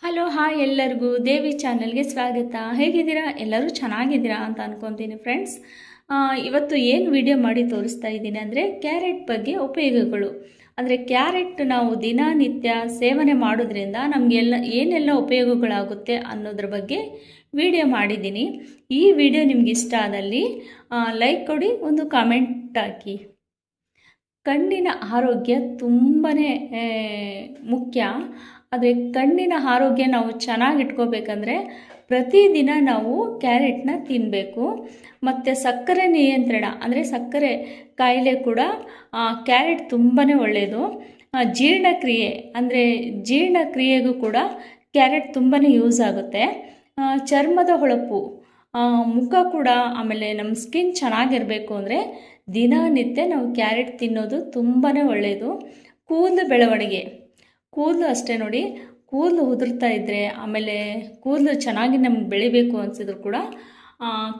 Hello hi ಎಲ್ಲರಿಗೂ ದೇವಿ ಚಾನಲ್ಗೆ ಸ್ವಾಗತ. ಹೇಗಿದ್ದೀರಾ? ಎಲ್ಲರೂ ಚೆನ್ನಾಗಿದ್ದೀರಾ ಅಂತ ಅನ್ಕೊತೀನಿ ಫ್ರೆಂಡ್ಸ್. ಇವತ್ತು ಏನು ವಿಡಿಯೋ ಮಾಡಿ ತೋರಿಸ್ತಾ ಇದ್ದೀನಿ ಅಂದರೆ ಕ್ಯಾರೆಟ್ ಬಗ್ಗೆ ಉಪಯೋಗಗಳು. ಅಂದರೆ ಕ್ಯಾರೆಟ್ ನಾವು ದಿನನಿತ್ಯ ಸೇವನೆ ಮಾಡೋದ್ರಿಂದ ನಮಗೆಲ್ಲ ಏನೆಲ್ಲ ಉಪಯೋಗಗಳಾಗುತ್ತೆ ಅನ್ನೋದ್ರ ಬಗ್ಗೆ ವಿಡಿಯೋ ಮಾಡಿದ್ದೀನಿ. ಈ ವಿಡಿಯೋ ನಿಮ್ಗೆ ಇಷ್ಟ ಆದಲ್ಲಿ ಲೈಕ್ ಕೊಡಿ, ಒಂದು ಕಾಮೆಂಟ್ ಹಾಕಿ. ಕಣ್ಣಿನ ಆರೋಗ್ಯ ತುಂಬಾ ಮುಖ್ಯ. ಆದರೆ ಕಣ್ಣಿನ ಆರೋಗ್ಯ ನಾವು ಚೆನ್ನಾಗಿ ಇಟ್ಕೋಬೇಕಂದ್ರೆ ಪ್ರತಿದಿನ ನಾವು ಕ್ಯಾರೆಟ್ನ ತಿನ್ನಬೇಕು. ಮತ್ತು ಸಕ್ಕರೆ ನಿಯಂತ್ರಣ ಅಂದರೆ ಸಕ್ಕರೆ ಕಾಯಿಲೆ ಕೂಡ ಕ್ಯಾರೆಟ್ ತುಂಬಾ ಒಳ್ಳೆಯದು. ಜೀರ್ಣಕ್ರಿಯೆ ಅಂದರೆ ಜೀರ್ಣಕ್ರಿಯೆಗೂ ಕೂಡ ಕ್ಯಾರೆಟ್ ತುಂಬಾ ಯೂಸ್ ಆಗುತ್ತೆ. ಚರ್ಮದ ಹೊಳಪು, ಮುಖ ಕೂಡ, ಆಮೇಲೆ ನಮ್ಮ ಸ್ಕಿನ್ ಚೆನ್ನಾಗಿರಬೇಕು ಅಂದರೆ ದಿನನಿತ್ಯ ನಾವು ಕ್ಯಾರೆಟ್ ತಿನ್ನೋದು ತುಂಬಾ ಒಳ್ಳೆಯದು. ಕೂದಲು ಬೆಳವಣಿಗೆ, ಕೂದಲು ಅಷ್ಟೇ ನೋಡಿ, ಕೂದಲು ಉದುರ್ತಾ ಇದ್ದರೆ, ಆಮೇಲೆ ಕೂದಲು ಚೆನ್ನಾಗಿ ನಮ್ಗೆ ಬೆಳಿಬೇಕು ಅನಿಸಿದ್ರು ಕೂಡ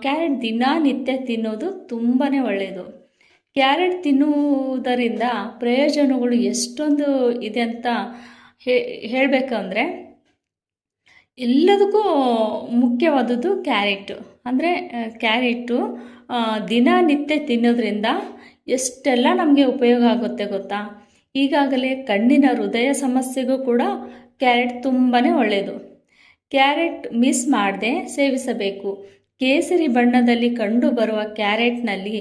ಕ್ಯಾರೆಟ್ ದಿನನಿತ್ಯ ತಿನ್ನೋದು ತುಂಬಾ ಒಳ್ಳೆಯದು. ಕ್ಯಾರೆಟ್ ತಿನ್ನುವುದರಿಂದ ಪ್ರಯೋಜನಗಳು ಎಷ್ಟೊಂದು ಇದೆ ಅಂತ ಹೇಳಬೇಕಂದ್ರೆ ಎಲ್ಲದಕ್ಕೂ ಮುಖ್ಯವಾದದ್ದು ಕ್ಯಾರೆಟು. ಅಂದರೆ ಕ್ಯಾರೆಟು ದಿನನಿತ್ಯ ತಿನ್ನೋದ್ರಿಂದ ಎಷ್ಟೆಲ್ಲ ನಮಗೆ ಉಪಯೋಗ ಆಗುತ್ತೆ ಗೊತ್ತಾ? ಈಗಾಗಲೇ ಕಣ್ಣಿನ ಹೃದಯ ಸಮಸ್ಯೆಗೂ ಕೂಡ ಕ್ಯಾರೆಟ್ ತುಂಬಾ ಒಳ್ಳೆಯದು. ಕ್ಯಾರೆಟ್ ಮಿಸ್ ಮಾಡದೆ ಸೇವಿಸಬೇಕು. ಕೇಸರಿ ಬಣ್ಣದಲ್ಲಿ ಕಂಡುಬರುವ ಕ್ಯಾರೆಟ್ನಲ್ಲಿ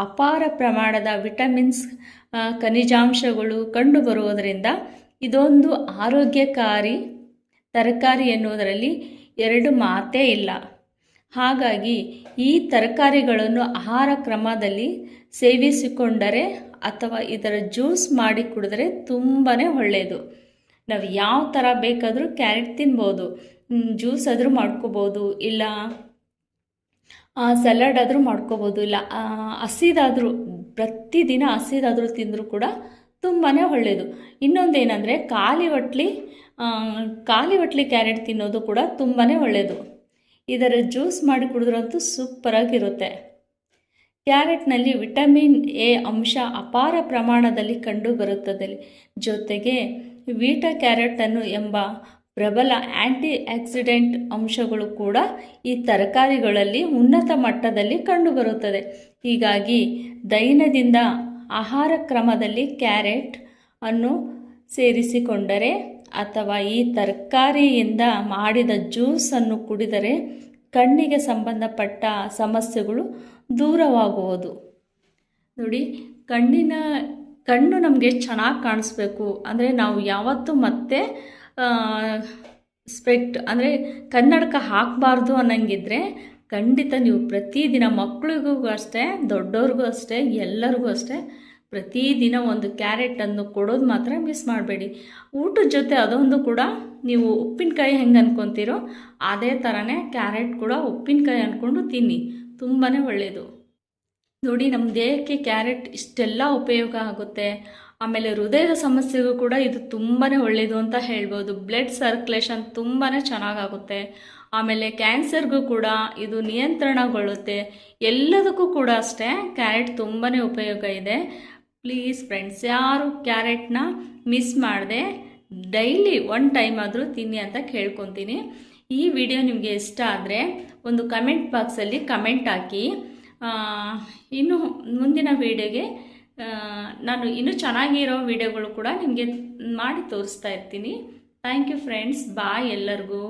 ಅಪಾರ ಪ್ರಮಾಣದ ವಿಟಮಿನ್ಸ್, ಖನಿಜಾಂಶಗಳು ಕಂಡುಬರುವುದರಿಂದ ಇದೊಂದು ಆರೋಗ್ಯಕಾರಿ ತರಕಾರಿ ಎನ್ನುವುದರಲ್ಲಿ ಎರಡು ಮಾತೇ ಇಲ್ಲ. ಹಾಗಾಗಿ ಈ ತರಕಾರಿಗಳನ್ನು ಆಹಾರ ಕ್ರಮದಲ್ಲಿ ಸೇವಿಸಿಕೊಂಡರೆ ಅಥವಾ ಇದರ ಜ್ಯೂಸ್ ಮಾಡಿ ಕುಡಿದ್ರೆ ತುಂಬಾ ಒಳ್ಳೆಯದು. ನಾವು ಯಾವ ಥರ ಬೇಕಾದರೂ ಕ್ಯಾರೆಟ್ ತಿನ್ಬೋದು. ಜ್ಯೂಸ್ ಆದರೂ ಮಾಡ್ಕೋಬೋದು, ಇಲ್ಲ ಸಲಾಡ್ ಆದರೂ ಮಾಡ್ಕೋಬೋದು, ಇಲ್ಲ ಹಸಿದಾದರೂ ಪ್ರತಿದಿನ ಹಸಿದಾದರೂ ತಿಂದರೂ ಕೂಡ ತುಂಬಾ ಒಳ್ಳೆಯದು. ಇನ್ನೊಂದೇನೆಂದರೆ ಖಾಲಿ ಹೊಟ್ಲಿ ಕ್ಯಾರೆಟ್ ತಿನ್ನೋದು ಕೂಡ ತುಂಬಾ ಒಳ್ಳೆಯದು. ಇದರ ಜ್ಯೂಸ್ ಮಾಡಿ ಕುಡಿದ್ರಂತೂ ಸೂಪರಾಗಿರುತ್ತೆ. ಕ್ಯಾರೆಟ್ನಲ್ಲಿ ವಿಟಮಿನ್ ಎ ಅಂಶ ಅಪಾರ ಪ್ರಮಾಣದಲ್ಲಿ ಕಂಡುಬರುತ್ತದೆ. ಜೊತೆಗೆ ವೀಟಾ ಕ್ಯಾರೋಟಿನ್ ಎಂಬ ಪ್ರಬಲ ಆ್ಯಂಟಿ ಆಕ್ಸಿಡೆಂಟ್ ಅಂಶಗಳು ಕೂಡ ಈ ತರಕಾರಿಗಳಲ್ಲಿ ಉನ್ನತ ಮಟ್ಟದಲ್ಲಿ ಕಂಡುಬರುತ್ತದೆ. ಹೀಗಾಗಿ ದೈನಂದಿನ ಆಹಾರ ಕ್ರಮದಲ್ಲಿ ಕ್ಯಾರೆಟ್ ಅನ್ನು ಸೇರಿಸಿಕೊಂಡರೆ ಅಥವಾ ಈ ತರಕಾರಿಯಿಂದ ಮಾಡಿದ ಜ್ಯೂಸನ್ನು ಕುಡಿದರೆ ಕಣ್ಣಿಗೆ ಸಂಬಂಧಪಟ್ಟ ಸಮಸ್ಯೆಗಳು ದೂರವಾಗುವುದು. ನೋಡಿ, ಕಣ್ಣು ನಮಗೆ ಚೆನ್ನಾಗಿ ಕಾಣಿಸ್ಬೇಕು ಅಂದರೆ ನಾವು ಯಾವತ್ತೂ ಮತ್ತೆ ಅಂದರೆ ಕನ್ನಡಕ ಹಾಕಬಾರ್ದು ಅನ್ನಂಗಿದ್ರೆ ಖಂಡಿತ ನೀವು ಪ್ರತಿದಿನ, ಮಕ್ಕಳಿಗೂ ಅಷ್ಟೇ, ದೊಡ್ಡವ್ರಿಗೂ ಅಷ್ಟೇ, ಎಲ್ಲರಿಗೂ ಅಷ್ಟೇ, ಪ್ರತಿದಿನ ಒಂದು ಕ್ಯಾರೆಟನ್ನು ಕೊಡೋದು ಮಾತ್ರ ಮಿಸ್ ಮಾಡಬೇಡಿ. ಊಟದ ಜೊತೆ ಅದೊಂದು ಕೂಡ ನೀವು ಉಪ್ಪಿನಕಾಯಿ ಹೆಂಗೆ ಅನ್ಕೊತೀರೋ ಅದೇ ಥರನೇ ಕ್ಯಾರೆಟ್ ಕೂಡ ಉಪ್ಪಿನಕಾಯಿ ಅಂದ್ಕೊಂಡು ತಿನ್ನಿ, ತುಂಬಾ ಒಳ್ಳೆಯದು. ನೋಡಿ, ನಮ್ಮ ದೇಹಕ್ಕೆ ಕ್ಯಾರೆಟ್ ಇಷ್ಟೆಲ್ಲ ಉಪಯೋಗ ಆಗುತ್ತೆ. ಆಮೇಲೆ ಹೃದಯದ ಸಮಸ್ಯೆಗೂ ಕೂಡ ಇದು ತುಂಬಾ ಒಳ್ಳೆಯದು ಅಂತ ಹೇಳ್ಬೋದು. ಬ್ಲಡ್ ಸರ್ಕ್ಯುಲೇಷನ್ ತುಂಬಾ ಚೆನ್ನಾಗಾಗುತ್ತೆ. ಆಮೇಲೆ ಕ್ಯಾನ್ಸರ್ಗೂ ಕೂಡ ಇದು ನಿಯಂತ್ರಣಗೊಳ್ಳುತ್ತೆ. ಎಲ್ಲದಕ್ಕೂ ಕೂಡ ಅಷ್ಟೇ ಕ್ಯಾರೆಟ್ ತುಂಬಾ ಉಪಯೋಗ ಇದೆ. ಪ್ಲೀಸ್ ಫ್ರೆಂಡ್ಸ್, ಯಾರು ಕ್ಯಾರೆಟ್ನ ಮಿಸ್ ಮಾಡದೆ ಡೈಲಿ ಒನ್ ಟೈಮ್ ಆದರೂ ತಿನ್ನಿ ಅಂತ ಕೇಳ್ಕೊತೀನಿ. ಈ ವಿಡಿಯೋ ನಿಮಗೆ ಇಷ್ಟ ಆದರೆ ಒಂದು ಕಮೆಂಟ್ ಬಾಕ್ಸಲ್ಲಿ ಕಮೆಂಟ್ ಹಾಕಿ. ಇನ್ನು ಮುಂದಿನ ವಿಡಿಯೋಗೆ ನಾನು ಇನ್ನೂ ಚೆನ್ನಾಗಿರೋ ವಿಡಿಯೋಗಳು ಕೂಡ ನಿಮಗೆ ಮಾಡಿ ತೋರಿಸ್ತಾ ಇರ್ತೀನಿ. ಥ್ಯಾಂಕ್ ಯು ಫ್ರೆಂಡ್ಸ್, ಬಾಯ್ ಎಲ್ಲರಿಗೂ.